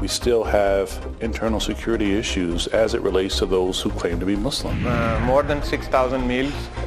We still have internal security issues as it relates to those who claim to be Muslim. More than 6,000 meals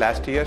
last year.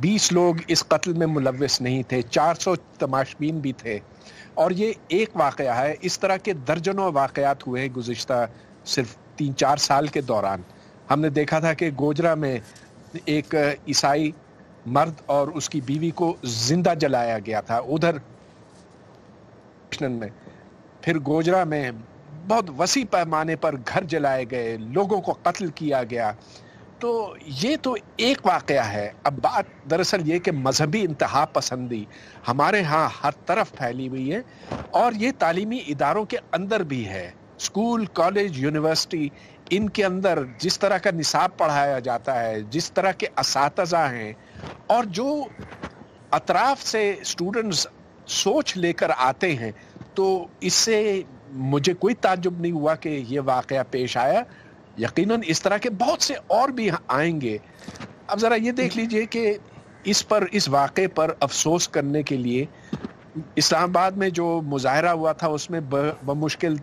20 لوگ اس قتل میں ملوث نہیں تھے, 400 تماشبین بھی تھے. اور یہ ایک واقعہ ہے, اس طرح کے درجنوں واقعات ہوئے ہیں گزشتہ صرف 3-4 سال کے دوران. ہم نے دیکھا تھا کہ گوجرا میں ایک عیسائی مرد اور اس کی بیوی کو زندہ جلایا گیا تھا, ادھر میں پھر گوجرا میں بہت وسیع پیمانے پر گھر جلائے گئے, لوگوں کو قتل کیا گیا. تو یہ تو ایک واقعہ ہے. اب بات دراصل یہ کہ مذہبی انتہا پسندی ہمارے ہاں ہر طرف پھیلی ہوئی ہے, اور یہ تعلیمی اداروں کے اندر بھی ہے. اسکول, کالج, یونیورسٹی, ان کے اندر جس طرح کا نصاب پڑھایا جاتا ہے, جس طرح کے اساتذہ ہیں, اور جو اطراف سے اسٹوڈنٹس سوچ لے کر آتے ہیں, تو اس سے مجھے کوئی تعجب نہیں ہوا کہ یہ واقعہ پیش آیا. یقیناً اس طرح کے بہت سے اور بھی آئیں گے. اب ذرا یہ دیکھ لیجئے کہ اس واقعے پر افسوس کرنے کے لیے اسلام آباد میں جو مظاہرہ ہوا تھا اس میں بمشکل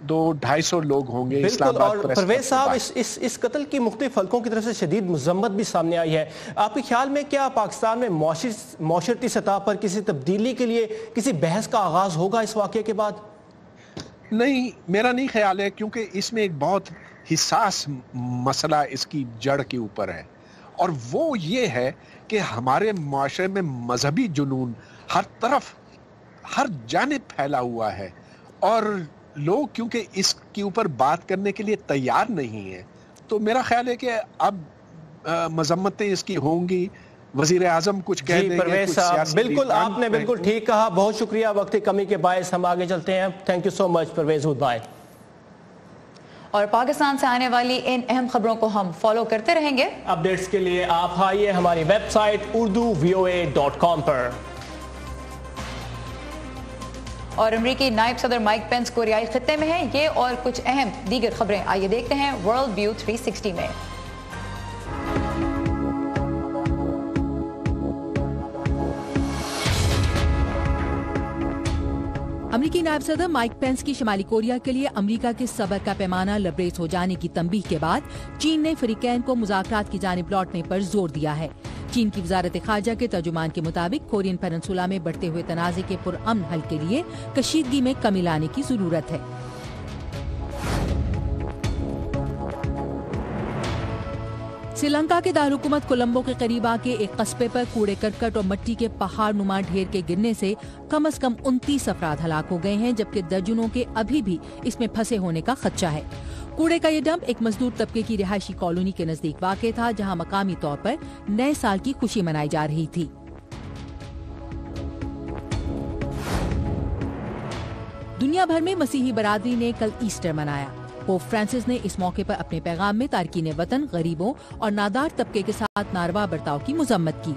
200-250 لوگ ہوں گے. بالکل. اور پرویز صاحب, اس قتل کی مختلف حلقوں کی طرف سے شدید مذمت بھی سامنے آئی ہے. آپ کے خیال میں کیا پاکستان میں معاشرتی سطح پر کسی تبدیلی کے لیے کسی بحث کا آغاز ہوگا اس واقعے کے بعد؟ نہیں, میرا نہیں خیال ہے, کیونکہ اس میں ایک بہت حساس مسئلہ اس کی جڑ کے اوپر ہے, اور وہ یہ ہے کہ ہمارے معاشرے میں مذہبی جنون ہر طرف ہر جانب پھیلا ہوا ہے, اور لوگ کیونکہ اس کے اوپر بات کرنے کے لیے تیار نہیں ہیں. تو میرا خیال ہے کہ اب مذمتیں اس کی ہوں گی, وزیر اعظم کچھ کہہ دیں گے. پرویز صاحب, بالکل آپ نے بالکل ٹھیک کہا. بہت شکریہ. وقت کی کمی کے باعث ہم آگے چلتے ہیں. Thank you so much Parvez. Bye. اور پاکستان سے آنے والی ان اہم خبروں کو ہم فالو کرتے رہیں گے. اپڈیٹس کے لیے آپ آئیے ہماری ویب سائٹ urduvoa.com پر. اور امریکی نائب صدر مائک پینس کوریائی خطے میں ہیں. یہ اور کچھ اہم دیگر خبریں آئیے دیکھتے ہیں ورلڈ ویو 360 میں. امریکی نائب صدر مائک پینس کی شمالی کوریا کے لیے امریکہ کے صبر کا پیمانہ لبریز ہو جانے کی تنبیہ کے بعد چین نے فریقین کو مذاکرات کی جانب لوٹنے پر زور دیا ہے. چین کی وزارت خارجہ کے ترجمان کے مطابق کورین پیننسولا میں بڑھتے ہوئے تنازع کے پرامن حل کے لیے کشیدگی میں کمی لانے کی ضرورت ہے. سری لنکا کے دارالحکومت کولمبو کے قریب آ کے ایک قصبے پر کوڑے کرکٹ اور مٹی کے پہاڑ نما ڈھیر کے گرنے سے کم از کم 29 افراد ہلاک ہو گئے ہیں, جبکہ درجنوں کے ابھی بھی اس میں پھنسے ہونے کا خدشہ ہے. کوڑے کا یہ ڈمپ ایک مزدور طبقے کی رہائشی کالونی کے نزدیک واقع تھا, جہاں مقامی طور پر نئے سال کی خوشی منائی جا رہی تھی. دنیا بھر میں مسیحی برادری نے کل ایسٹر منایا. پوپ فرانسس نے اس موقع پر اپنے پیغام میں تارکین وطن, غریبوں اور نادار طبقے کے ساتھ ناروا برتاؤ کی مذمت کی.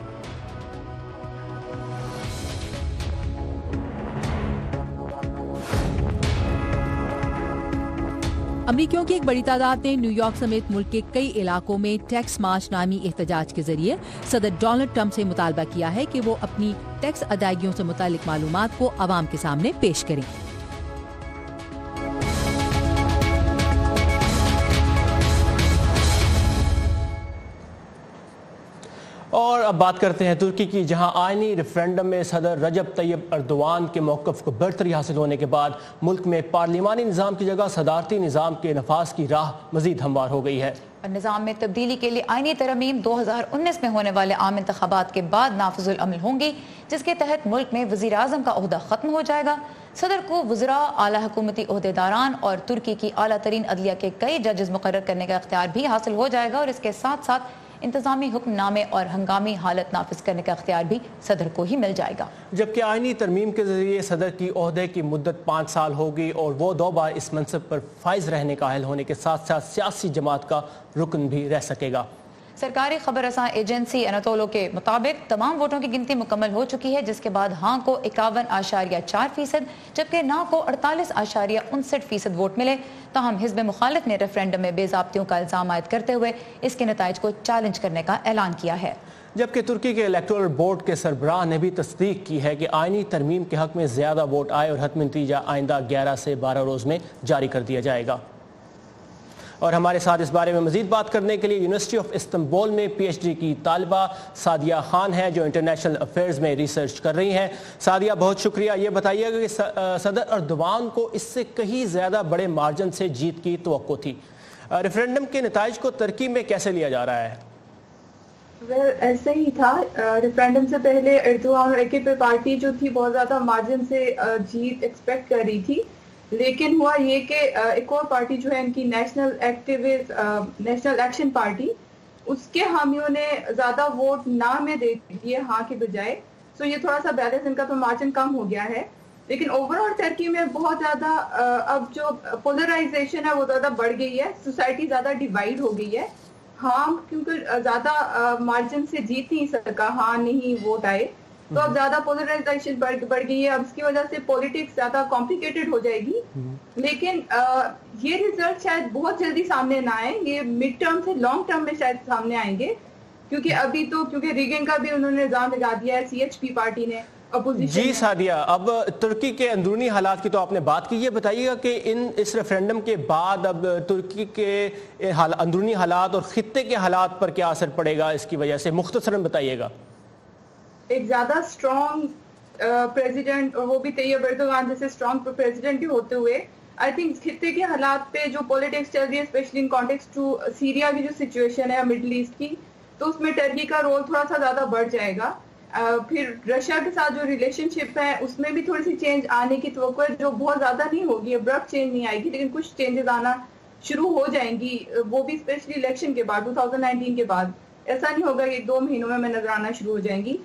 امریکیوں کی ایک بڑی تعداد نے نیو یارک سمیت ملک کے کئی علاقوں میں ٹیکس مارچ نامی احتجاج کے ذریعے صدر ڈونلڈ ٹرمپ سے مطالبہ کیا ہے کہ وہ اپنی ٹیکس ادائیگیوں سے متعلق معلومات کو عوام کے سامنے پیش کریں. اور اب بات کرتے ہیں ترکی کی, جہاں آئینی ریفرینڈم میں صدر رجب طیب اردوان کے موقف کو برتری حاصل ہونے کے بعد ملک میں پارلیمانی نظام کی جگہ صدارتی نظام کے نفاذ کی راہ مزید ہموار ہو گئی ہے. نظام میں تبدیلی کے لیے آئینی ترمیم 2019 میں ہونے والے عام انتخابات کے بعد نافذ العمل ہوں گی, جس کے تحت ملک میں وزیر اعظم کا عہدہ ختم ہو جائے گا. صدر کو وزراء, اعلیٰ حکومتی عہدیداران اور ترکی کی اعلیٰ ترین عدلیہ کے کئی ججز مقرر کرنے کا اختیار بھی حاصل ہو جائے گا, اور اس کے ساتھ ساتھ انتظامی حکم نامے اور ہنگامی حالت نافذ کرنے کا اختیار بھی صدر کو ہی مل جائے گا. جبکہ آئینی ترمیم کے ذریعے صدر کی عہدے کی مدت 5 سال ہوگی, اور وہ 2 بار اس منصب پر فائز رہنے کا اہل ہونے کے ساتھ ساتھ سیاسی جماعت کا رکن بھی رہ سکے گا. سرکاری خبر رساں ایجنسی اناتولو کے مطابق تمام ووٹوں کی گنتی مکمل ہو چکی ہے, جس کے بعد ہاں کو 51.4%, جبکہ نا کو 48.59% ووٹ ملے. تاہم حزب مخالف نے ریفرینڈم میں بے ضابطیوں کا الزام عائد کرتے ہوئے اس کے نتائج کو چیلنج کرنے کا اعلان کیا ہے. جبکہ ترکی کے الیکٹورل بورڈ کے سربراہ نے بھی تصدیق کی ہے کہ آئینی ترمیم کے حق میں زیادہ ووٹ آئے اور حتمی نتیجہ آئندہ 11 سے 12 روز میں جاری کر دیا جائے گا. اور ہمارے ساتھ اس بارے میں مزید بات کرنے کے لیے یونیورسٹی آف استنبول میں پی ایچ ڈی کی طالبہ سعدیہ خان ہیں جو انٹرنیشنل افیئرز میں ریسرچ کر رہی ہیں. سعدیہ بہت شکریہ. یہ بتائیے گا کہ صدر ایردوان کو اس سے کہیں زیادہ بڑے مارجن سے جیت کی توقع تھی. ریفرینڈم کے نتائج کو ترکی میں کیسے لیا جا رہا ہے؟ ایسا ہی تھا. ریفرینڈم سے پہلے ایردوان اور AKP پارٹی جو تھی بہت زیادہ مارجن سے جیت ایکسپیکٹ کر رہی تھی, لیکن ہوا یہ کہ ایک اور پارٹی جو ہے ان کی نیشنل ایکشن پارٹی, اس کے حامیوں نے زیادہ ووٹ نہ میں دے دیے ہاں کے بجائے. سو یہ تھوڑا سا بیلنس ان کا تو مارجن کم ہو گیا ہے. لیکن اوور آل ترکی میں بہت زیادہ اب جو پولرائزیشن ہے وہ زیادہ بڑھ گئی ہے, سوسائٹی زیادہ ڈیوائڈ ہو گئی ہے. ہاں کیونکہ زیادہ مارجن سے جیت نہیں سکا, ہاں نہیں ووٹ آئے, تو اب زیادہ پولرائزیشن بڑھ گئی ہے. اب اس کی وجہ سے پولیٹکس زیادہ کمپلیکیٹڈ ہو جائے گی. لیکن یہ ریزلٹ شاید بہت جلدی سامنے نہ آئیں, یہ مڈ ٹرم سے لانگ ٹرم میں شاید سامنے آئیں گے, کیونکہ ابھی تو کیونکہ ریگن کا بھی انہوں نے الزام لگا دیا ہے CHP پارٹی نے. جی سعدیہ, اب ترکی کے اندرونی حالات کی تو آپ نے بات کی, یہ بتائیے گا کہ اس ریفرینڈم کے بعد اب ترکی کے اندرونی حالات اور خطے کے حالات پر کیا اثر پڑے گا اس کی وجہ سے, مختصراً بتائیے گا. ایک زیادہ اسٹرانگ پریزیڈنٹ, اور وہ بھی طیب ایردوان جیسے اسٹرانگ پریزیڈنٹ کے ہوتے ہوئے, آئی تھنک خطے کے حالات پہ جو پولیٹکس چل رہی ہے especially in context to Syria کی جو سچویشن ہے مڈل ایسٹ کی, تو اس میں ٹرکی کا رول تھوڑا سا زیادہ بڑھ جائے گا. پھر رشیا کے ساتھ جو ریلیشن شپ ہے اس میں بھی تھوڑی سی چینج آنے کی توقع ہے, جو بہت زیادہ نہیں ہوگی, ابرپٹ چینج نہیں آئے گی, لیکن کچھ چینجز آنا شروع ہو جائیں گی, وہ بھی اسپیشلی الیکشن کے بعد 2019 کے بعد. ایسا نہیں ہوگا کہ 2 مہینوں میں نظر آنا شروع ہو جائیں گی.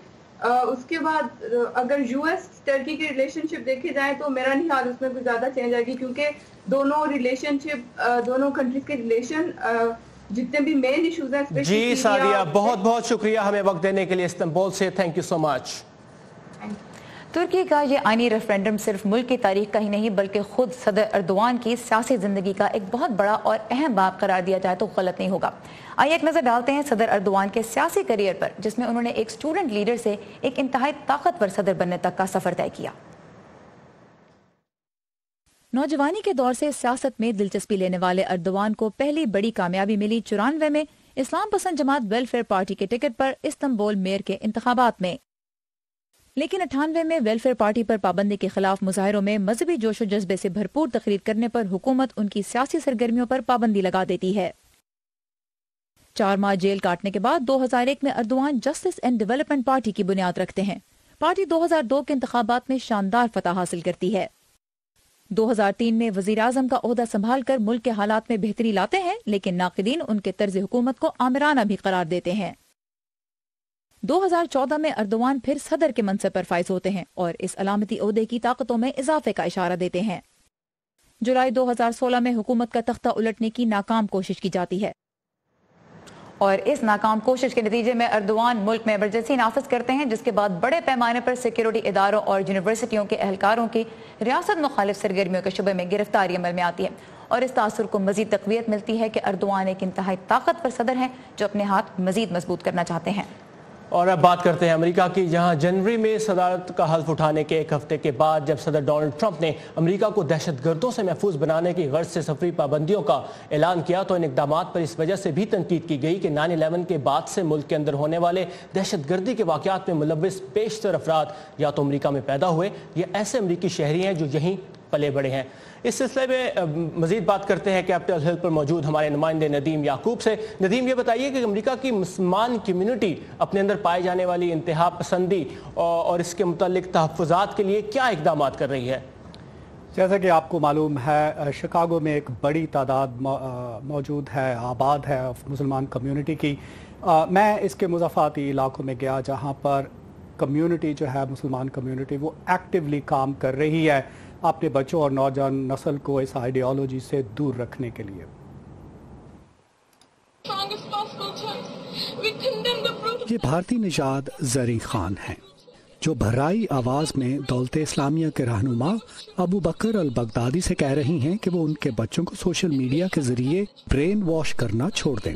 اس کے بعد اگر US ٹرکی کی ریلیشن شپ دیکھے جائیں تو میرا نہیں خیال اس میں کچھ زیادہ چینج آئے گی, کیونکہ دونوں ریلیشن شپ, دونوں کنٹریز کے ریلیشن جتنے بھی مین ایشوز ہیں. جی سعدیہ بہت بہت شکریہ ہمیں وقت دینے کے لیے استنبول سے, تھینک یو سو مچ. ترکی کا یہ آئینی ریفرینڈم صرف ملک کی تاریخ کا ہی نہیں بلکہ خود صدر ایردوان کی سیاسی زندگی کا ایک بہت بڑا اور اہم باب قرار دیا جائے تو غلط نہیں ہوگا. آئیے ایک نظر ڈالتے ہیں صدر ایردوان کے سیاسی کیریئر پر, جس میں انہوں نے ایک اسٹوڈنٹ لیڈر سے ایک انتہائی طاقتور صدر بننے تک کا سفر طے کیا. نوجوانی کے دور سے سیاست میں دلچسپی لینے والے ایردوان کو پہلی بڑی کامیابی ملی 94 میں اسلام پسند جماعت ویلفیئر پارٹی کے ٹکٹ پر استنبول میئر کے انتخابات میں. لیکن 98 میں ویلفیئر پارٹی پر پابندی کے خلاف مظاہروں میں مذہبی جوش و جذبے سے بھرپور تقریر کرنے پر حکومت ان کی سیاسی سرگرمیوں پر پابندی لگا دیتی ہے. 4 ماہ جیل کاٹنے کے بعد 2001 میں Erdogan justice and development party کی بنیاد رکھتے ہیں. پارٹی 2002 کے انتخابات میں شاندار فتح حاصل کرتی ہے. 2003 میں وزیر اعظم کا عہدہ سنبھال کر ملک کے حالات میں بہتری لاتے ہیں, لیکن ناقدین ان کے طرز حکومت کو آمرانہ بھی قرار دیتے ہیں. 2014 میں ایردوان پھر صدر کے منصب پر فائز ہوتے ہیں اور اس علامتی عہدے کی طاقتوں میں اضافے کا اشارہ دیتے ہیں. جولائی 2016 میں حکومت کا تختہ الٹنے کی ناکام کوشش کی جاتی ہے, اور اس ناکام کوشش کے نتیجے میں ایردوان ملک میں ایمرجنسی نافذ کرتے ہیں, جس کے بعد بڑے پیمانے پر سیکیورٹی اداروں اور یونیورسٹیوں کے اہلکاروں کی ریاست مخالف سرگرمیوں کے شبے میں گرفتاری عمل میں آتی ہے. اور اس تاثر کو مزید تقویت ملتی ہے کہ ایردوان ایک انتہائی طاقتور صدر ہیں جو اپنے ہاتھ مزید مضبوط کرنا چاہتے ہیں. اور اب بات کرتے ہیں امریکہ کی, جہاں جنوری میں صدارت کا حلف اٹھانے کے ایک ہفتے کے بعد جب صدر ڈونلڈ ٹرمپ نے امریکہ کو دہشت گردوں سے محفوظ بنانے کی غرض سے سفری پابندیوں کا اعلان کیا, تو ان اقدامات پر اس وجہ سے بھی تنقید کی گئی کہ 9/11 کے بعد سے ملک کے اندر ہونے والے دہشت گردی کے واقعات میں ملوث بیشتر افراد یا تو امریکہ میں پیدا ہوئے یا ایسے امریکی شہری ہیں جو یہیں پلے بڑے ہیں. اس سلسلے میں مزید بات کرتے ہیں کیپٹل ہل پر موجود ہمارے نمائندے ندیم یعقوب سے. ندیم, یہ بتائیے کہ امریکہ کی مسلمان کمیونٹی اپنے اندر پائے جانے والی انتہا پسندی اور اس کے متعلق تحفظات کے لیے کیا اقدامات کر رہی ہے؟ جیسا کہ آپ کو معلوم ہے شکاگو میں ایک بڑی تعداد موجود ہے, آباد ہے مسلمان کمیونٹی کی. میں اس کے مضافاتی علاقوں میں گیا جہاں پر کمیونٹی جو ہے مسلمان کمیونٹی وہ ایکٹیولی کام کر رہی ہے اپنے بچوں اور نوجوان نسل کو اس آئیڈیالوجی سے دور رکھنے کے لیے. یہ بھارتی نژاد زرعی خان ہیں جو بھرائی آواز میں دولت اسلامیہ کے رہنما ابو بکر البغدادی سے کہہ رہی ہیں کہ وہ ان کے بچوں کو سوشل میڈیا کے ذریعے برین واش کرنا چھوڑ دیں.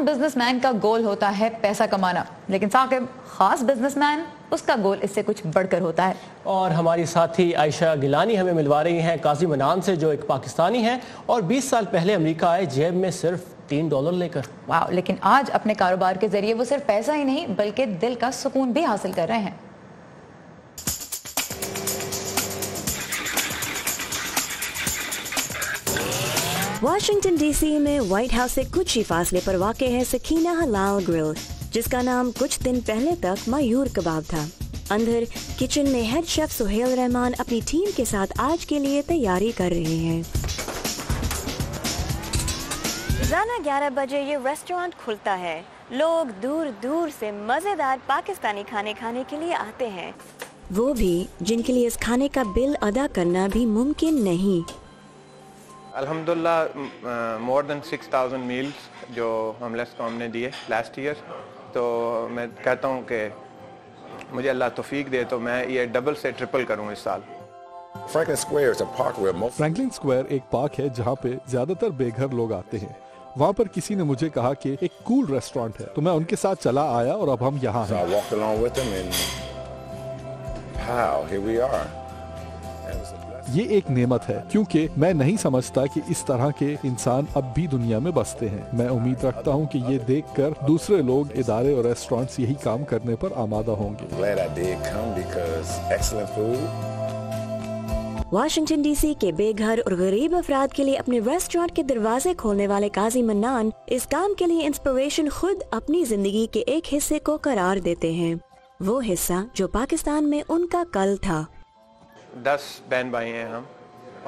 عام بزنس مین کا گول ہوتا ہے پیسہ کمانا، لیکن ثاقب خاص بزنس مین اس کا گول اس سے کچھ بڑھ کر ہوتا ہے۔ اور ہماری ساتھی عائشہ گیلانی ہمیں ملوا رہی ہیں قاضی منان سے، جو ایک پاکستانی ہیں اور 20 سال پہلے امریکہ آئے جیب میں صرف $3 لے کر۔ واو، لیکن آج اپنے کاروبار کے ذریعے وہ صرف پیسہ ہی نہیں بلکہ دل کا سکون بھی حاصل کر رہے ہیں۔ واشنگٹن ڈی سی میں وائٹ ہاؤس سے کچھ ہی فاصلے پر واقع ہے سکینہ حلال گرل، جس کا نام کچھ دن پہلے تک معیور کباب تھا۔ اندر کچن میں ہیڈ شیف سہیل رحمان اپنی ٹیم کے ساتھ آج کے لیے تیاری کر رہے ہیں۔ روزانہ 11 بجے یہ ریسٹورانٹ کھلتا ہے۔ لوگ دور دور سے مزیدار پاکستانی کھانے کھانے کے لیے آتے ہیں، وہ بھی جن کے لیے اس کھانے کا بل ادا کرنا بھی ممکن نہیں۔ الحمدللہ مور دین 6000 میلز جو ہوملیس کو ہم نے دیے لاسٹ ایئر، تو میں کہتا ہوں کہ مجھے اللہ توفیق دے تو میں یہ ڈبل سے ٹرپل کروں اس سال۔ فرینکلن اسکوائر ایک پارک ہے جہاں پہ زیادہ تر بے گھر لوگ آتے ہیں۔ وہاں پر کسی نے مجھے کہا کہ ایک کول ریسٹورانٹ ہے، تو میں ان کے ساتھ چلا آیا اور اب ہم یہاں ہیں۔ یہ ایک نعمت ہے کیونکہ میں نہیں سمجھتا کہ اس طرح کے انسان اب بھی دنیا میں بستے ہیں۔ میں امید رکھتا ہوں کہ یہ دیکھ کر دوسرے لوگ، ادارے اور ریسٹورانٹس یہی کام کرنے پر آمادہ ہوں گے۔ واشنگٹن ڈی سی کے بے گھر اور غریب افراد کے لیے اپنے ریسٹورانٹ کے دروازے کھولنے والے قاضی منان اس کام کے لیے انسپریشن خود اپنی زندگی کے ایک حصے کو قرار دیتے ہیں، وہ حصہ جو پاکستان میں ان کا کل تھا۔ 10 بہن بھائی ہیں ہم،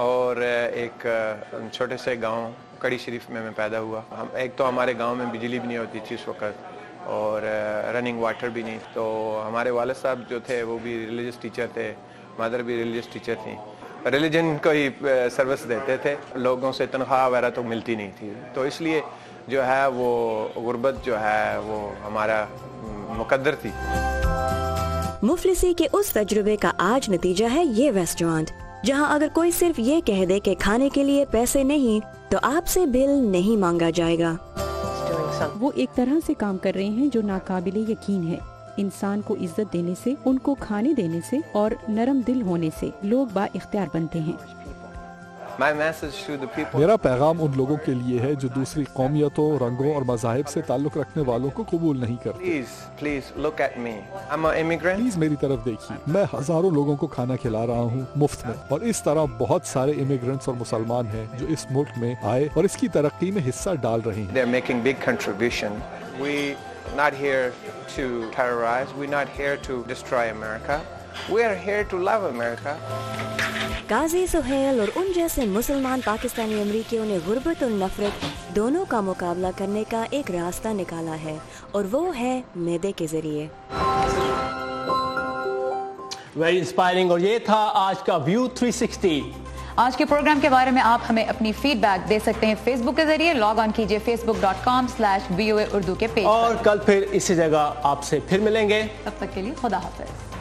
اور ایک چھوٹے سے گاؤں کڑی شریف میں پیدا ہوا۔ ایک تو ہمارے گاؤں میں بجلی بھی نہیں ہوتی تھی اس وقت، اور رننگ واٹر بھی نہیں، تو ہمارے والد صاحب جو تھے وہ بھی ریلیجس ٹیچر تھے، مدر بھی ریلیجس ٹیچر تھیں، ریلیجن کو ہی سروس دیتے تھے، لوگوں سے تنخواہ وغیرہ تو ملتی نہیں تھی، تو اس لیے جو ہے وہ غربت جو ہے وہ ہمارا مقدر تھی۔ مفلسی کے اس تجربے کا آج نتیجہ ہے یہ ریسٹورانٹ، جہاں اگر کوئی صرف یہ کہہ دے کہ کھانے کے لیے پیسے نہیں تو آپ سے بل نہیں مانگا جائے گا۔ وہ ایک طرح سے کام کر رہے ہیں جو ناقابل یقین ہے۔ انسان کو عزت دینے سے، ان کو کھانے دینے سے اور نرم دل ہونے سے لوگ با اختیار بنتے ہیں۔ میرا پیغام ان لوگوں کے لیے ہے جو دوسری قومیتوں، رنگوں اور مذاہب سے تعلق رکھنے والوں کو قبول نہیں کرتے۔ پلیز میری طرف دیکھیے، میں ہزاروں لوگوں کو کھانا کھلا رہا ہوں مفت میں، اور اس طرح بہت سارے امیگرینٹس اور مسلمان ہیں جو اس ملک میں آئے اور اس کی ترقی میں حصہ ڈال رہے ہیں۔ Not here to terrorize, we're not here to destroy America, we're here to love America. قاضی سہیل اور ان جیسے مسلمان پاکستانی امریکیوں نے غربت اور نفرت دونوں کا مقابلہ کرنے کا ایک راستہ نکالا ہے، اور وہ ہے میدے کے ذریعے۔ ویری انسپائرنگ، اور یہ تھا آج کا ویو 360۔ آج کے پروگرام کے بارے میں آپ ہمیں اپنی فیڈ بیک دے سکتے ہیں فیس بک کے ذریعے، لاگ آن کیجئے facebook.com/VOA اردو کے پیج پر، اور کل پھر اسی جگہ آپ سے پھر ملیں گے۔ تب تک کے لیے خدا حافظ۔